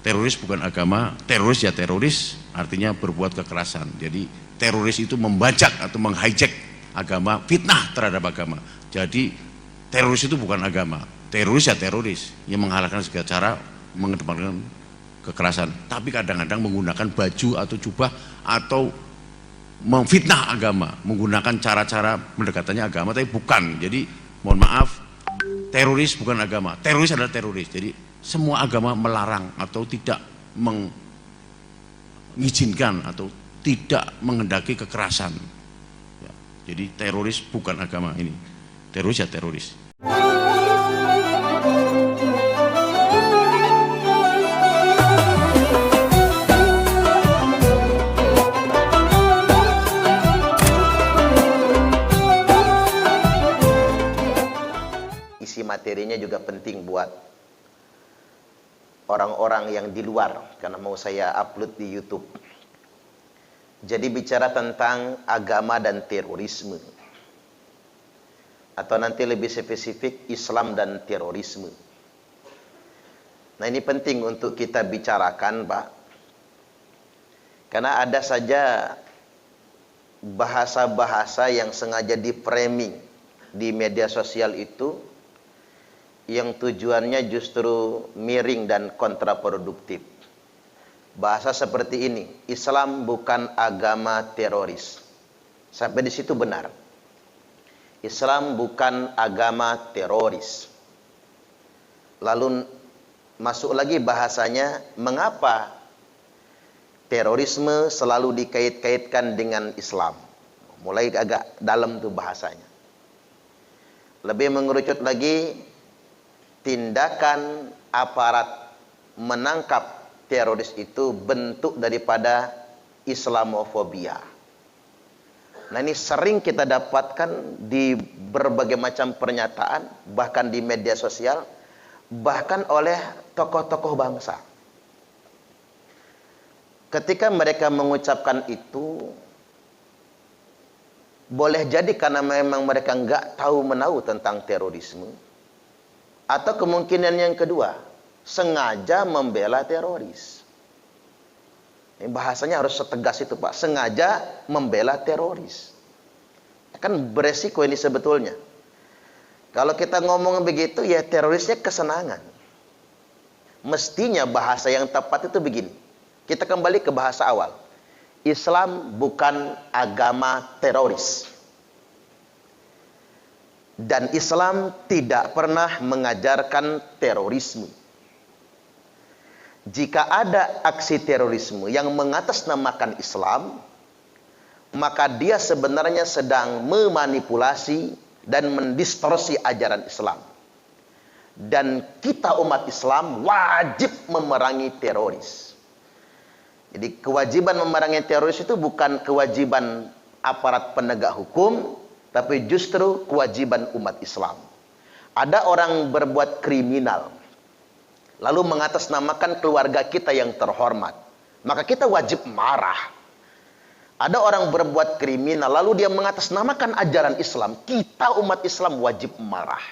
Teroris bukan agama, teroris ya teroris, artinya berbuat kekerasan. Jadi teroris itu membajak atau menghijack agama, fitnah terhadap agama. Jadi teroris itu bukan agama, teroris ya teroris, yang menghalalkan segala cara mengedepankan kekerasan. Tapi kadang-kadang menggunakan baju atau jubah atau memfitnah agama, menggunakan cara-cara mendekatannya agama, tapi bukan. Jadi mohon maaf, teroris bukan agama, teroris adalah teroris. Jadi semua agama melarang atau tidak mengizinkan atau tidak menghendaki kekerasan ya, jadi teroris bukan agama, ini teroris ya teroris. Isi materinya juga penting buat orang-orang yang di luar, karena mau saya upload di YouTube. Jadi bicara tentang agama dan terorisme, atau nanti lebih spesifik Islam dan terorisme. Nah, ini penting untuk kita bicarakan, Pak, karena ada saja bahasa-bahasa yang sengaja di framing di media sosial itu yang tujuannya justru miring dan kontraproduktif. Bahasa seperti ini, Islam bukan agama teroris. Sampai di situ benar. Islam bukan agama teroris. Lalu masuk lagi bahasanya, mengapa terorisme selalu dikait-kaitkan dengan Islam? Mulai agak dalam tuh bahasanya. Lebih mengerucut lagi, tindakan aparat menangkap teroris itu bentuk daripada Islamofobia. Nah, ini sering kita dapatkan di berbagai macam pernyataan, bahkan di media sosial, bahkan oleh tokoh-tokoh bangsa. Ketika mereka mengucapkan itu, boleh jadi karena memang mereka nggak tahu menahu tentang terorisme, atau kemungkinan yang kedua, sengaja membela teroris. Ini bahasanya harus setegas itu, Pak. Sengaja membela teroris. Kan beresiko ini sebetulnya. Kalau kita ngomong begitu, ya terorisnya kesenangan. Mestinya bahasa yang tepat itu begini. Kita kembali ke bahasa awal. Islam bukan agama teroris. Dan Islam tidak pernah mengajarkan terorisme. Jika ada aksi terorisme yang mengatasnamakan Islam, maka dia sebenarnya sedang memanipulasi dan mendistorsi ajaran Islam. Dan kita umat Islam wajib memerangi teroris. Jadi kewajiban memerangi teroris itu bukan kewajiban aparat penegak hukum, tapi justru kewajiban umat Islam. Ada orang berbuat kriminal, lalu mengatasnamakan keluarga kita yang terhormat, maka kita wajib marah. Ada orang berbuat kriminal, lalu dia mengatasnamakan ajaran Islam, kita umat Islam wajib marah.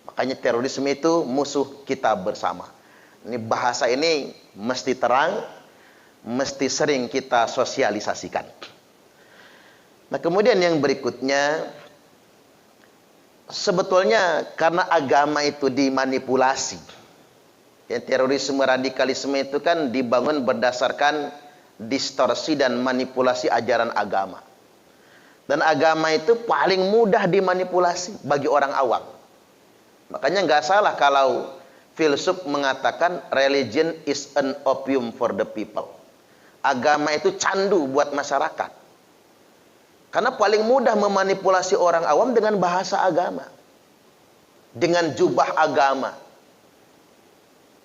Makanya terorisme itu musuh kita bersama. Ini bahasa ini mesti terang, mesti sering kita sosialisasikan. Nah, kemudian yang berikutnya, sebetulnya karena agama itu dimanipulasi. Ya, terorisme radikalisme itu kan dibangun berdasarkan distorsi dan manipulasi ajaran agama. Dan agama itu paling mudah dimanipulasi bagi orang awam. Makanya nggak salah kalau filsuf mengatakan religion is an opium for the people. Agama itu candu buat masyarakat. Karena paling mudah memanipulasi orang awam dengan bahasa agama, dengan jubah agama.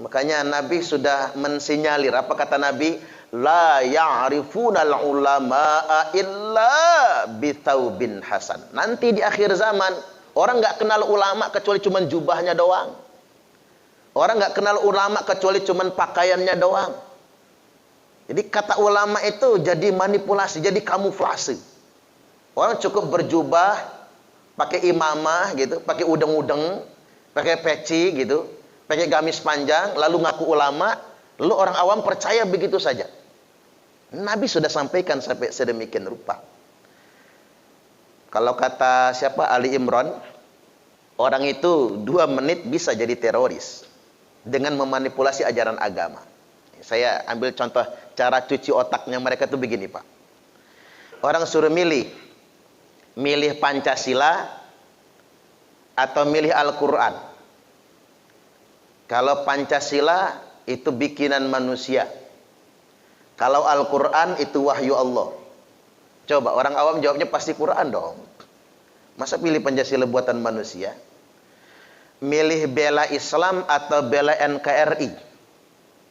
Makanya Nabi sudah mensinyalir, apa kata Nabi? La ya'rifunal ulama'a illa bithaubin hasan. Nanti di akhir zaman, orang nggak kenal ulama kecuali cuman jubahnya doang. Orang nggak kenal ulama kecuali cuman pakaiannya doang. Jadi kata ulama itu jadi manipulasi, jadi kamuflase. Orang cukup berjubah, pakai imamah gitu, pakai udeng-udeng, pakai peci gitu, pakai gamis panjang, lalu ngaku ulama, Lalu orang awam percaya begitu saja. Nabi sudah sampaikan sampai sedemikian rupa. Kalau kata siapa, Ali Imran, orang itu 2 menit bisa jadi teroris dengan memanipulasi ajaran agama. Saya ambil contoh cara cuci otaknya mereka tuh begini, Pak. Orang suruh milih Pancasila atau milih Al-Quran. Kalau Pancasila itu bikinan manusia, kalau Al-Quran itu wahyu Allah. Coba orang awam jawabnya pasti Quran dong. Masa pilih Pancasila buatan manusia? Milih bela Islam atau bela NKRI?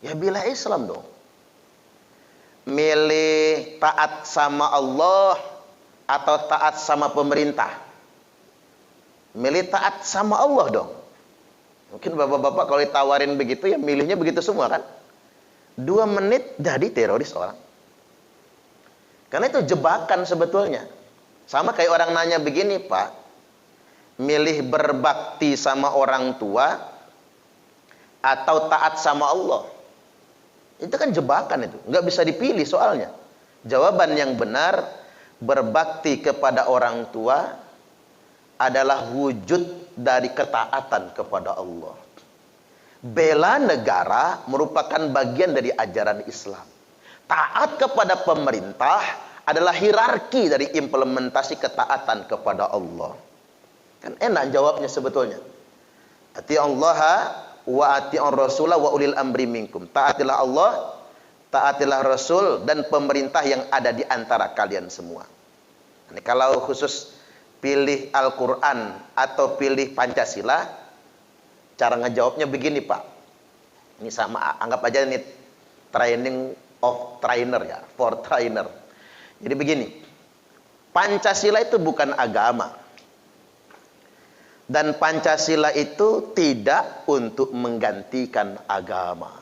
Ya bela Islam dong. Milih taat sama Allah atau taat sama pemerintah? Milih taat sama Allah dong. Mungkin bapak-bapak kalau ditawarin begitu ya milihnya begitu semua kan? 2 menit jadi teroris orang. Karena itu jebakan sebetulnya. Sama kayak orang nanya begini, Pak, milih berbakti sama orang tua atau taat sama Allah? Itu kan jebakan itu, nggak bisa dipilih soalnya. Jawaban yang benar, berbakti kepada orang tua adalah wujud dari ketaatan kepada Allah. Bela negara merupakan bagian dari ajaran Islam. Taat kepada pemerintah adalah hierarki dari implementasi ketaatan kepada Allah. Kan enak jawabnya sebetulnya. Ati'allaha wa ati'ur rasulah wa ulil amri minkum. Taatilah Allah, taatilah Rasul dan pemerintah yang ada di antara kalian semua. Ini kalau khusus pilih Al-Quran atau pilih Pancasila, cara ngejawabnya begini, Pak. Ini sama, anggap aja ini training of trainer ya, for trainer. Jadi begini, Pancasila itu bukan agama. Dan Pancasila itu tidak untuk menggantikan agama.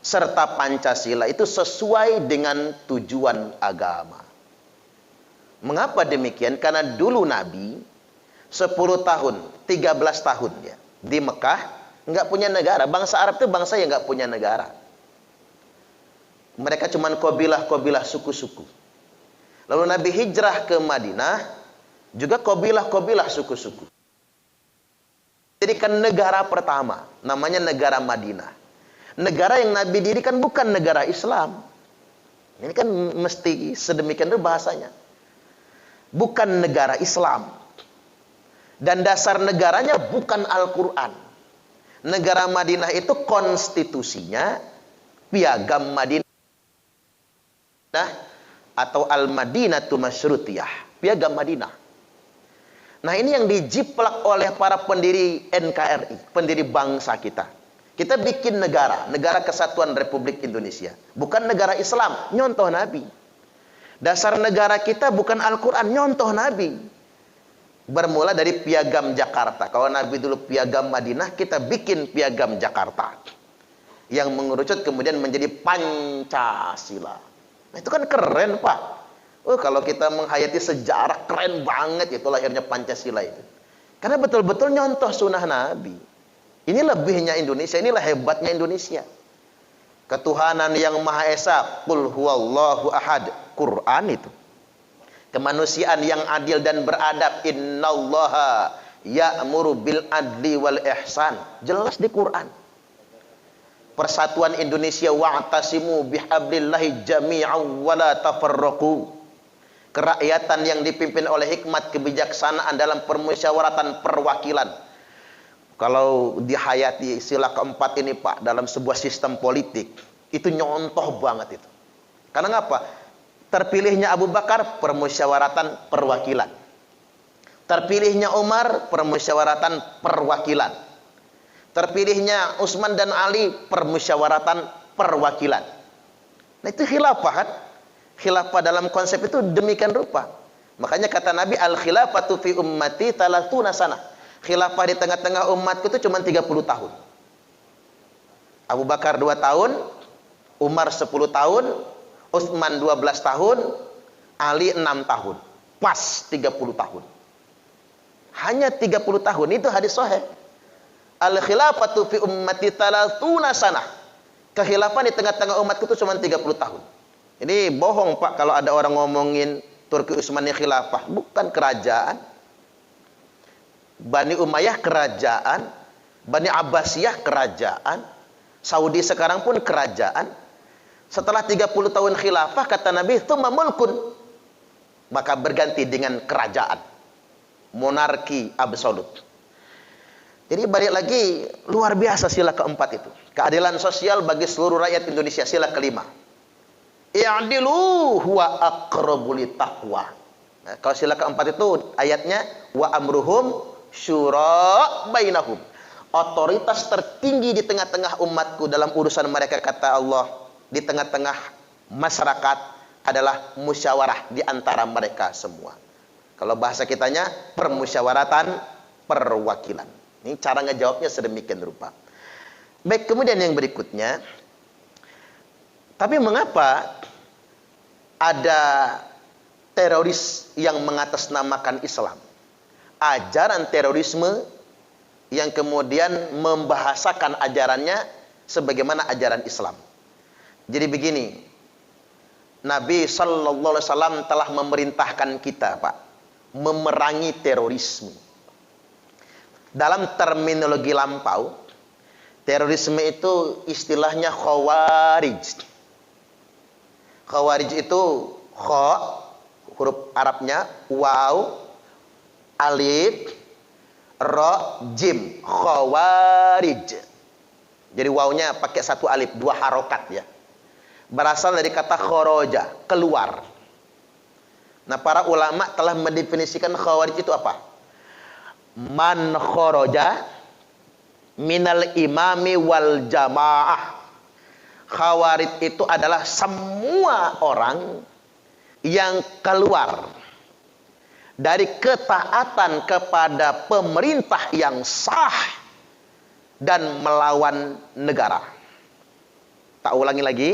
Serta Pancasila itu sesuai dengan tujuan agama. Mengapa demikian? Karena dulu Nabi 10 tahun, 13 tahun ya, di Mekah nggak punya negara. Bangsa Arab itu bangsa yang nggak punya negara. Mereka cuma kabilah-kabilah, suku-suku. Lalu Nabi hijrah ke Madinah, juga kabilah-kabilah, suku-suku. Jadi kan negara pertama, namanya negara Madinah. Negara yang Nabi dirikan bukan negara Islam. Ini kan mesti sedemikian itu bahasanya. Bukan negara Islam. Dan dasar negaranya bukan Al-Quran. Negara Madinah itu konstitusinya Piagam Madinah atau Al-Madinatu Masyrutiyah, Piagam Madinah. Nah, ini yang dijiplak oleh para pendiri NKRI, pendiri bangsa kita. Kita bikin negara, Negara Kesatuan Republik Indonesia, bukan negara Islam, nyontoh Nabi. Dasar negara kita bukan Al-Quran, nyontoh Nabi. Bermula dari Piagam Jakarta. Kalau Nabi dulu Piagam Madinah, kita bikin Piagam Jakarta. Yang mengerucut kemudian menjadi Pancasila. Nah, itu kan keren, Pak. Oh, kalau kita menghayati sejarah, keren banget itu lahirnya Pancasila itu. Karena betul-betul nyontoh sunnah Nabi. Ini lebihnya Indonesia, inilah hebatnya Indonesia. Ketuhanan yang Maha Esa, Qul huwallahu ahad, Quran itu. Kemanusiaan yang adil dan beradab, innallaha ya'muru bil adli wal ihsan, jelas di Quran. Persatuan Indonesia, wa'tasimu bihablillahi jami'an wa la tafarraqu. Kerakyatan yang dipimpin oleh hikmat kebijaksanaan dalam permusyawaratan perwakilan. Kalau dihayati sila keempat ini, Pak, dalam sebuah sistem politik, itu nyontoh banget itu. Karena ngapa? Terpilihnya Abu Bakar, permusyawaratan perwakilan. Terpilihnya Umar, permusyawaratan perwakilan. Terpilihnya Utsman dan Ali, permusyawaratan perwakilan. Nah, itu khilafah kan? Khilafah dalam konsep itu demikian rupa. Makanya kata Nabi, al-khilafatu fi ummati 30 sana. Khilafah di tengah-tengah umatku itu cuma 30 tahun. Abu Bakar 2 tahun, Umar 10 tahun, Utsman 12 tahun, Ali 6 tahun. Pas 30 tahun. Hanya 30 tahun, itu hadis sahih. Al-khilafatu fi ummati 30 sana. Kekhilafan di tengah-tengah umatku itu cuma 30 tahun. Ini bohong Pak kalau ada orang ngomongin Turki Utsmani khilafah. Bukan kerajaan. Bani Umayyah kerajaan. Bani Abbasiyah kerajaan. Saudi sekarang pun kerajaan. Setelah 30 tahun khilafah, kata Nabi, tsumma mulkun, maka berganti dengan kerajaan. Monarki absolut. Jadi balik lagi, luar biasa sila keempat itu. Keadilan sosial bagi seluruh rakyat Indonesia, sila kelima. I'dilu huwa aqrabu littaqwa. Nah, kalau sila keempat itu ayatnya wa amruhum syura bainahum. Otoritas tertinggi di tengah-tengah umatku dalam urusan mereka, kata Allah, di tengah-tengah masyarakat adalah musyawarah di antara mereka semua. Kalau bahasa kitanya permusyawaratan perwakilan. Ini cara ngejawabnya sedemikian rupa. Baik, kemudian yang berikutnya, tapi mengapa ada teroris yang mengatasnamakan Islam? Ajaran terorisme yang kemudian membahasakan ajarannya sebagaimana ajaran Islam. Jadi begini, Nabi Sallallahu Alaihi Wasallam telah memerintahkan kita, Pak, memerangi terorisme. Dalam terminologi lampau, terorisme itu istilahnya khawarij. Khawarij itu kha, huruf Arabnya, waw, alif, ra, jim, khawarij. Jadi wawnya pakai satu alif, dua harokat ya. Berasal dari kata khoroja, keluar. Nah, para ulama telah mendefinisikan khawarij itu apa? Man khoroja minal imami wal jamaah. Khawarij itu adalah semua orang yang keluar dari ketaatan kepada pemerintah yang sah dan melawan negara. Tak ulangi lagi,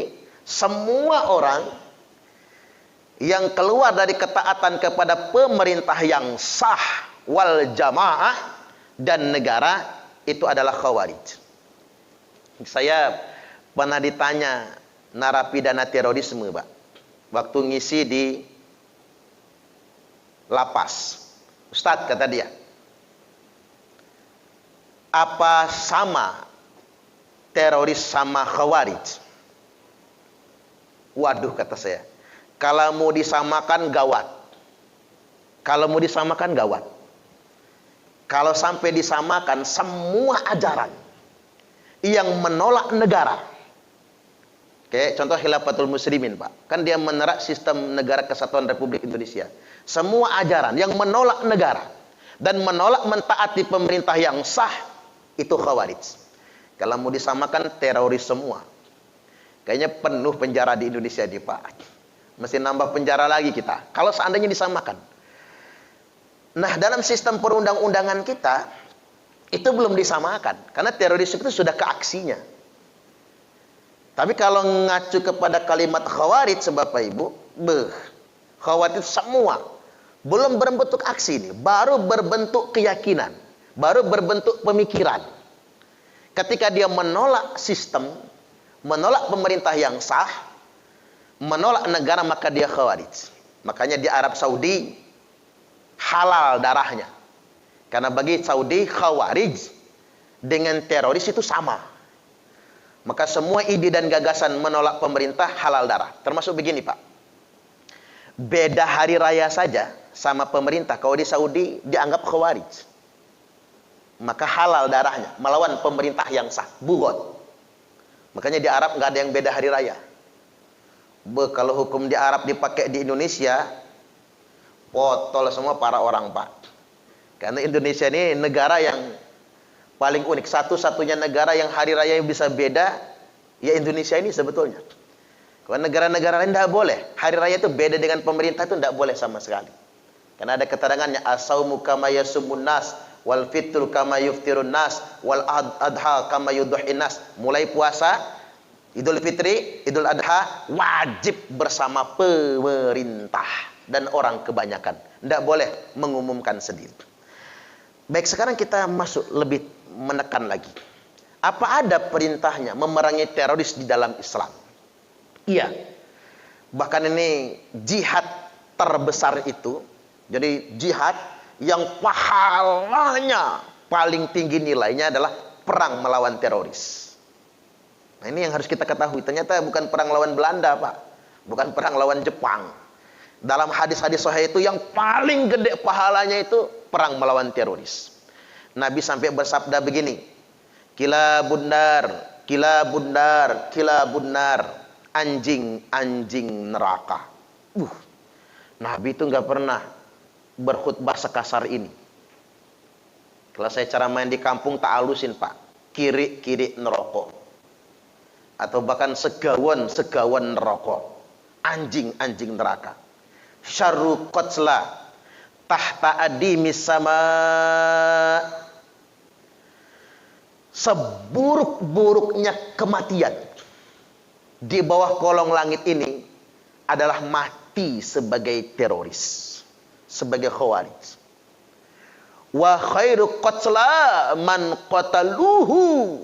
semua orang yang keluar dari ketaatan kepada pemerintah yang sah wal jamaah dan negara itu adalah khawarij. Saya pernah ditanya narapidana terorisme, Pak, waktu ngisi di lapas. Ustadz, kata dia, apa sama teroris sama khawarij? Waduh, kata saya, kalau mau disamakan gawat. Kalau mau disamakan gawat. Kalau sampai disamakan semua ajaran yang menolak negara. Oke, contoh Khilafatul Muslimin, Pak. Kan dia menerak sistem negara kesatuan Republik Indonesia. Semua ajaran yang menolak negara dan menolak mentaati pemerintah yang sah, itu khawarij. Kalau mau disamakan teroris semua. Kayaknya penuh penjara di Indonesia di Pak. Mesti nambah penjara lagi kita. Kalau seandainya disamakan. Nah, dalam sistem perundang-undangan kita, itu belum disamakan. Karena teroris itu sudah ke aksinya. Tapi kalau ngacu kepada kalimat khawarij, Bapak Ibu, khawarij semua belum berbentuk aksi ini, baru berbentuk keyakinan, baru berbentuk pemikiran. Ketika dia menolak sistem, menolak pemerintah yang sah, menolak negara, maka dia khawarij. Makanya di Arab Saudi halal darahnya. Karena bagi Saudi khawarij dengan teroris itu sama. Maka semua ide dan gagasan menolak pemerintah halal darah. Termasuk begini, Pak. Beda hari raya saja sama pemerintah. Kalau di Saudi dianggap khawarij. Maka halal darahnya. Melawan pemerintah yang sah. Bughod. Makanya di Arab nggak ada yang beda hari raya. Kalau hukum di Arab dipakai di Indonesia, potol semua para orang, Pak. Karena Indonesia ini negara yang paling unik, satu-satunya negara yang hari raya bisa beda, ya Indonesia ini sebetulnya. Kalau negara-negara lain tidak boleh, hari raya itu beda dengan pemerintah, itu tidak boleh sama sekali. Karena ada keterangannya, as-saumu kama yasumun nas, wal fitru kama yuftirun nas, wal adha kama yudhuhin nas. Mulai puasa, Idul Fitri, Idul Adha, wajib bersama pemerintah dan orang kebanyakan. Tidak boleh mengumumkan sendiri. Baik, sekarang kita masuk lebih menekan lagi. Apa ada perintahnya memerangi teroris di dalam Islam? Iya. Bahkan ini jihad terbesar itu. Jadi jihad yang pahalanya paling tinggi nilainya adalah perang melawan teroris. Nah, ini yang harus kita ketahui. Ternyata bukan perang lawan Belanda, Pak. Bukan perang lawan Jepang. Dalam hadis-hadis sahih itu yang paling gede pahalanya itu perang melawan teroris. Nabi sampai bersabda begini, kila bundar, anjing neraka. Nabi itu nggak pernah berkhutbah sekasar ini. Kalau saya cara main di kampung tak halusin, Pak. Kiri neraka. Atau bahkan segawan neraka. Anjing neraka. Syarru qatla tahta adimis sama. Seburuk-buruknya kematian di bawah kolong langit ini adalah mati sebagai teroris, sebagai khawarij. Wa khairu qatla man qataluhu,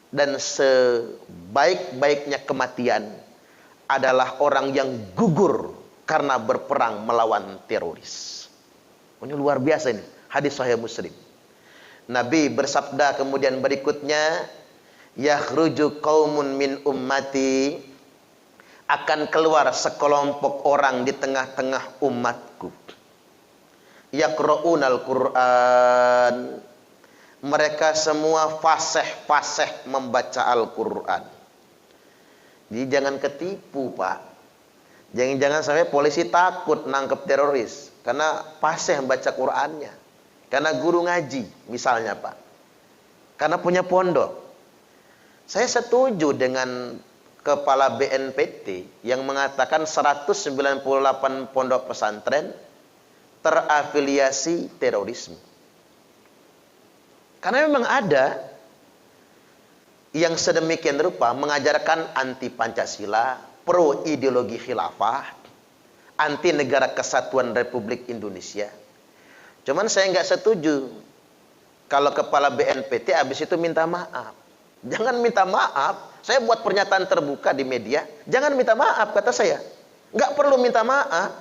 dan sebaik-baiknya kematian adalah orang yang gugur karena berperang melawan teroris. Ini luar biasa ini, hadis sahih Muslim. Nabi bersabda kemudian berikutnya, yakhruju qaumun min ummati, akan keluar sekelompok orang di tengah-tengah umatku. Yaqra'unal Qur'an, mereka semua fasih membaca Al-Qur'an. Jadi jangan ketipu, Pak. Jangan sampai polisi takut nangkep teroris karena fasih membaca Qur'annya. Karena guru ngaji misalnya, Pak. Karena punya pondok. Saya setuju dengan kepala BNPT yang mengatakan 198 pondok pesantren terafiliasi terorisme. Karena memang ada yang sedemikian rupa mengajarkan anti Pancasila, pro ideologi khilafah, anti negara kesatuan Republik Indonesia. Cuman saya nggak setuju kalau kepala BNPT habis itu minta maaf. Jangan minta maaf. Saya buat pernyataan terbuka di media. Jangan minta maaf, kata saya. Nggak perlu minta maaf.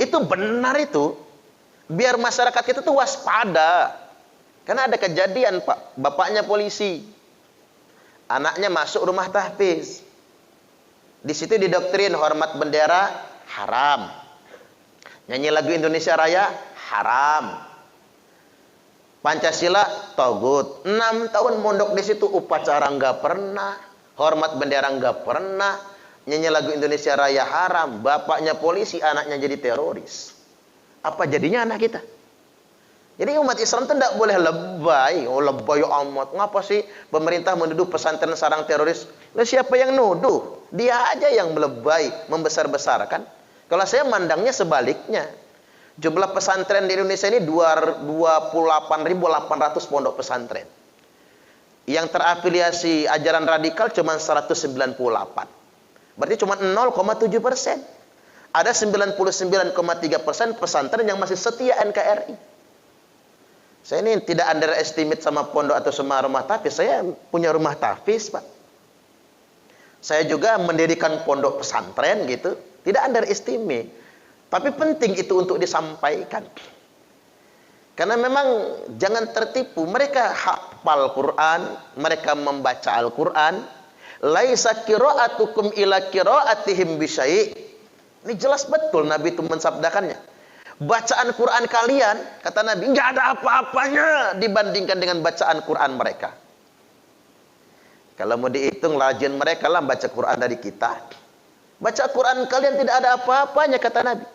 Itu benar itu. Biar masyarakat kita tuh waspada. Karena ada kejadian, Pak. Bapaknya polisi. Anaknya masuk rumah tahfiz. Di situ didoktrin hormat bendera haram. Nyanyi lagu Indonesia Raya haram. Pancasila togut. 6 tahun mondok di situ, upacara nggak pernah, hormat bendera nggak pernah, nyanyi lagu Indonesia Raya haram. Bapaknya polisi, anaknya jadi teroris. Apa jadinya anak kita? Jadi umat Islam itu tidak boleh lebay. Oh, lebay amat. Ngapa sih pemerintah menuduh pesantren sarang teroris? Lah siapa yang nuduh? Dia aja yang melebay, membesar-besarkan. Kalau saya mandangnya sebaliknya. Jumlah pesantren di Indonesia ini 28.800 pondok pesantren. Yang terafiliasi ajaran radikal cuma 198. Berarti cuma 0,7%. Ada 99,3% pesantren yang masih setia NKRI. Saya ini tidak underestimate sama pondok atau sama rumah tahfiz. Saya punya rumah tahfiz, Pak. Saya juga mendirikan pondok pesantren gitu. Tidak underestimate. Tapi penting itu untuk disampaikan. Karena memang jangan tertipu. Mereka hafal Quran, mereka membaca Al-Quran. Laisa qira'atukum ila qira'atihim bisyai'. Ini jelas betul Nabi itu mensabdakannya. Bacaan Quran kalian, kata Nabi, nggak ada apa-apanya dibandingkan dengan bacaan Quran mereka. Kalau mau dihitung rajin mereka lah baca Quran dari kita. Baca Quran kalian tidak ada apa-apanya, kata Nabi.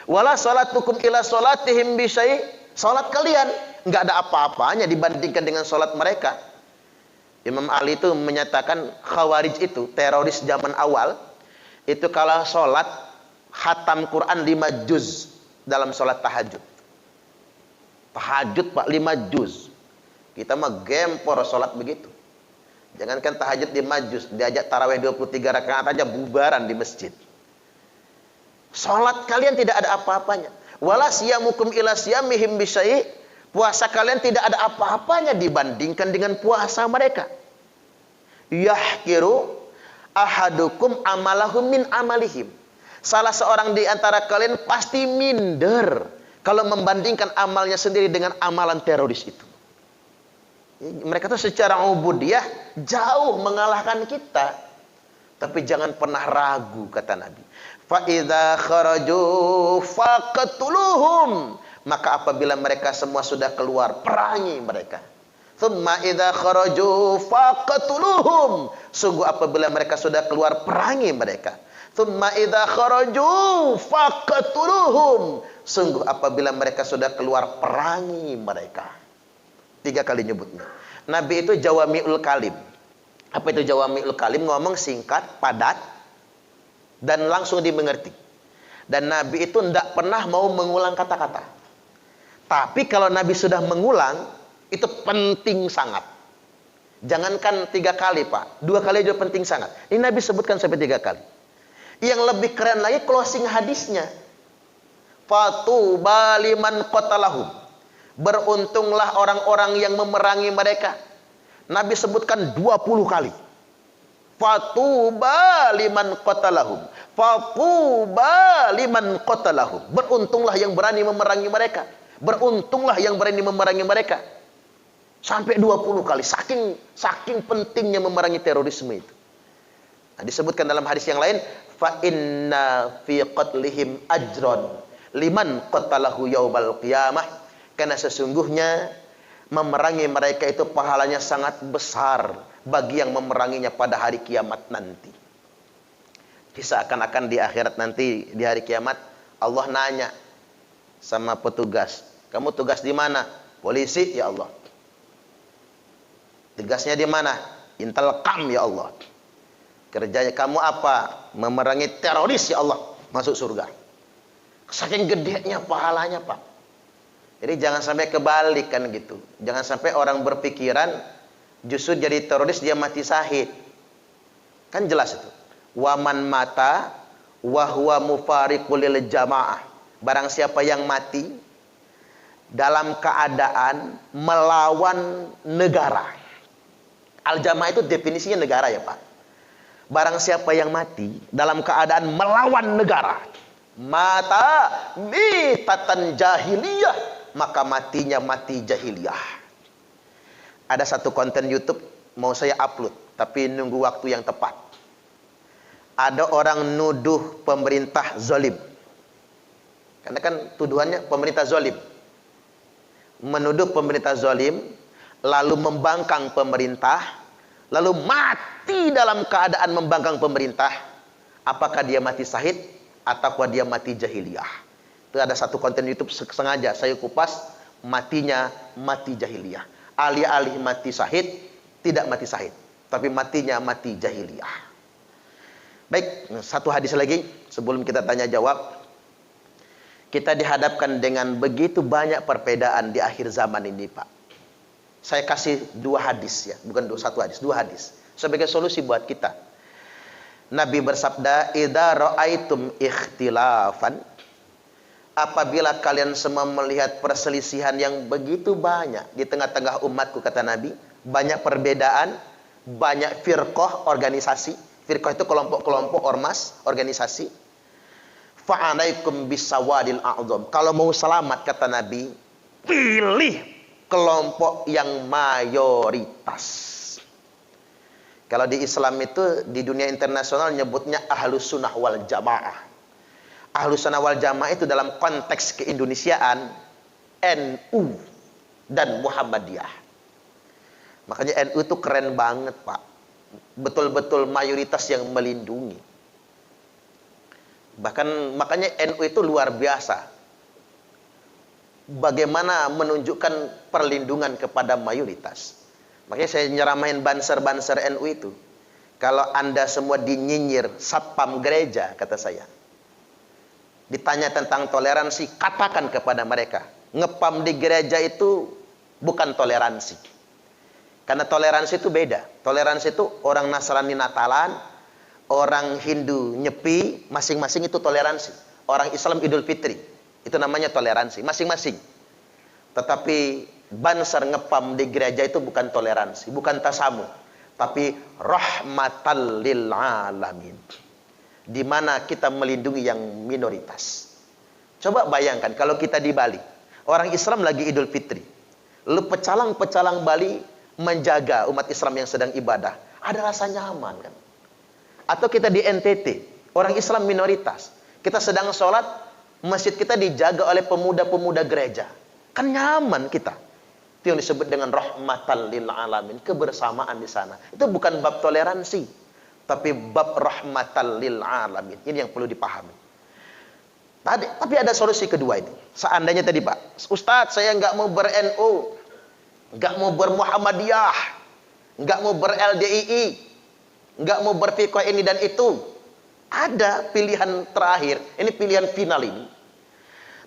Wala salatukum ila salatihim bisyai'. Salat kalian nggak ada apa-apanya dibandingkan dengan salat mereka. Imam Ali itu menyatakan Khawarij itu teroris zaman awal itu kalau salat khatam Quran 5 juz dalam salat tahajud. Tahajud, Pak, 5 juz. Kita mah gempor salat begitu. Jangankan tahajud 5 juz, diajak tarawih 23 rakaat aja bubaran di masjid. Salat kalian tidak ada apa-apanya. Wala siyamukum ila siyamihim bisyai'. Puasa kalian tidak ada apa-apanya dibandingkan dengan puasa mereka. Yahkiru ahadukum amalahum min amalihim. Salah seorang di antara kalian pasti minder kalau membandingkan amalnya sendiri dengan amalan teroris itu. Mereka tuh secara ubudiyah jauh mengalahkan kita. Tapi jangan pernah ragu, kata Nabi. Fa idza kharaju faqtuluhum. Maka apabila mereka semua sudah keluar, perangi mereka. Tsumma idza kharaju faqtuluhum. Sungguh apabila mereka sudah keluar, perangi mereka. Tsumma idza kharaju faqtuluhum. Sungguh apabila mereka sudah keluar, perangi mereka. 3 kali nyebutnya. Nabi itu jawami'ul kalim. Apa itu jawami'ul kalim? Ngomong singkat, padat, dan langsung dimengerti. Dan Nabi itu tidak pernah mau mengulang kata-kata. Tapi kalau Nabi sudah mengulang, itu penting sangat. Jangankan 3 kali, Pak. 2 kali juga penting sangat. Ini Nabi sebutkan sampai 3 kali. Yang lebih keren lagi closing hadisnya. Fatuba liman qatalahum. Beruntunglah orang-orang yang memerangi mereka. Nabi sebutkan 20 kali. Fatuba liman qatalahum. Fatuba liman qatalahum. Beruntunglah yang berani memerangi mereka. Beruntunglah yang berani memerangi mereka. Sampai 20 kali. Saking pentingnya memerangi terorisme itu. Nah, disebutkan dalam hadis yang lain, fa inna fi qatlihim ajron liman qatalahu yaumal qiyamah. Karena sesungguhnya memerangi mereka itu pahalanya sangat besar bagi yang memeranginya pada hari kiamat nanti. Seakan-akan di akhirat nanti, di hari kiamat, Allah nanya sama petugas, kamu tugas di mana? Polisi, ya Allah. Tugasnya di mana? Intelkam, ya Allah. Kerjanya kamu apa? Memerangi teroris, ya Allah. Masuk surga. Saking gedenya pahalanya, Pak. Jadi jangan sampai kebalik kan gitu. Jangan sampai orang berpikiran justru jadi teroris dia mati syahid. Kan jelas itu. Waman mata wa huwa mufariqul lil jamaah. Barang siapa yang mati dalam keadaan melawan negara. Al-jamaah itu definisinya negara ya, Pak. Barang siapa yang mati dalam keadaan melawan negara, mata mitatan jahiliyah, maka matinya mati jahiliyah. Ada satu konten YouTube mau saya upload, tapi nunggu waktu yang tepat. Ada orang nuduh pemerintah zalim. Karena kan tuduhannya pemerintah zalim. Menuduh pemerintah zalim, lalu membangkang pemerintah, lalu mati dalam keadaan membangkang pemerintah. Apakah dia mati syahid ataukah dia mati jahiliyah? Itu ada satu konten YouTube sengaja saya kupas, matinya mati jahiliyah. Alih-alih mati syahid, tidak mati syahid, tapi matinya mati jahiliyah. Baik, satu hadis lagi sebelum kita tanya jawab. Kita dihadapkan dengan begitu banyak perbedaan di akhir zaman ini, Pak. Saya kasih 2 hadis ya, bukan 1 hadis, 2 hadis sebagai solusi buat kita. Nabi bersabda, "Idza ra'aitum ikhtilafan." Apabila kalian semua melihat perselisihan yang begitu banyak di tengah-tengah umatku, kata Nabi, banyak perbedaan, banyak firqah, organisasi. Firqah itu kelompok-kelompok ormas, organisasi. Fa'alaikum bisawadil a'zam. Kalau mau selamat, kata Nabi, pilih kelompok yang mayoritas. Kalau di Islam itu, di dunia internasional nyebutnya ahlus sunnah wal jamaah. Ahlus sunnah wal jamaah itu dalam konteks keindonesiaan NU dan Muhammadiyah. Makanya NU itu keren banget, Pak. Betul-betul mayoritas yang melindungi. Bahkan makanya NU itu luar biasa. Bagaimana menunjukkan perlindungan kepada mayoritas. Makanya saya nyeramain banser-banser NU itu. Kalau Anda semua dinyinyir satpam gereja, kata saya, ditanya tentang toleransi, katakan kepada mereka, ngepam di gereja itu bukan toleransi. Karena toleransi itu beda. Toleransi itu orang Nasrani Natalan, orang Hindu Nyepi, masing-masing itu toleransi. Orang Islam Idul Fitri, itu namanya toleransi, masing-masing. Tetapi Banser ngepam di gereja itu bukan toleransi, bukan tasamu, tapi rahmatan lil alamin. Di mana kita melindungi yang minoritas. Coba bayangkan kalau kita di Bali, orang Islam lagi Idul Fitri, lalu pecalang-pecalang Bali menjaga umat Islam yang sedang ibadah, ada rasa nyaman kan? Atau kita di NTT, orang Islam minoritas, kita sedang sholat, masjid kita dijaga oleh pemuda-pemuda gereja, kan nyaman kita. Itu yang disebut dengan rahmatan lil alamin, kebersamaan di sana. Itu bukan bab toleransi, tapi bab rahmatan lil alamin. Ini yang perlu dipahami. Tapi ada solusi kedua ini. Seandainya tadi Pak, Ustadz saya nggak mau ber-NU, nggak mau ber-Muhammadiyah, nggak mau ber-LDII, nggak mau berfiqh ini dan itu. Ada pilihan terakhir, ini pilihan final ini.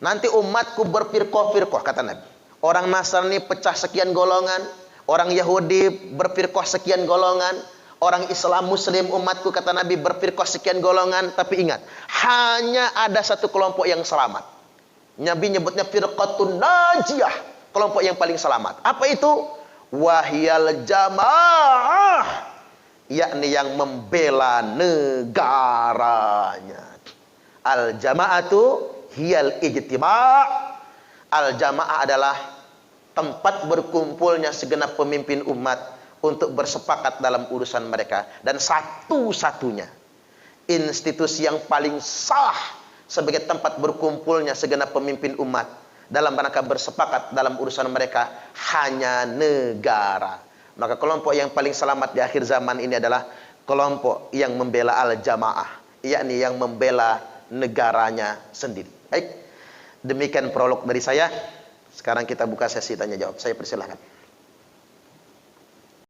Nanti umatku berfirqah-firqah, kata Nabi. Orang Nasrani pecah sekian golongan, orang Yahudi berfirqah sekian golongan, orang Islam Muslim umatku kata Nabi berfirqah sekian golongan. Tapi ingat, hanya ada satu kelompok yang selamat. Nabi nyebutnya firqatun najiyah, kelompok yang paling selamat. Apa itu? Wahyal jamaah, yakni yang membela negaranya. Al jamaatu hiyal ijtima'. Al jamaah adalah tempat berkumpulnya segenap pemimpin umat untuk bersepakat dalam urusan mereka. Dan satu-satunya institusi yang paling sah sebagai tempat berkumpulnya segenap pemimpin umat dalam rangka bersepakat dalam urusan mereka hanya negara. Maka kelompok yang paling selamat di akhir zaman ini adalah kelompok yang membela al-jamaah, yakni yang membela negaranya sendiri. Baik, demikian prolog dari saya. Sekarang kita buka sesi tanya jawab. Saya persilahkan.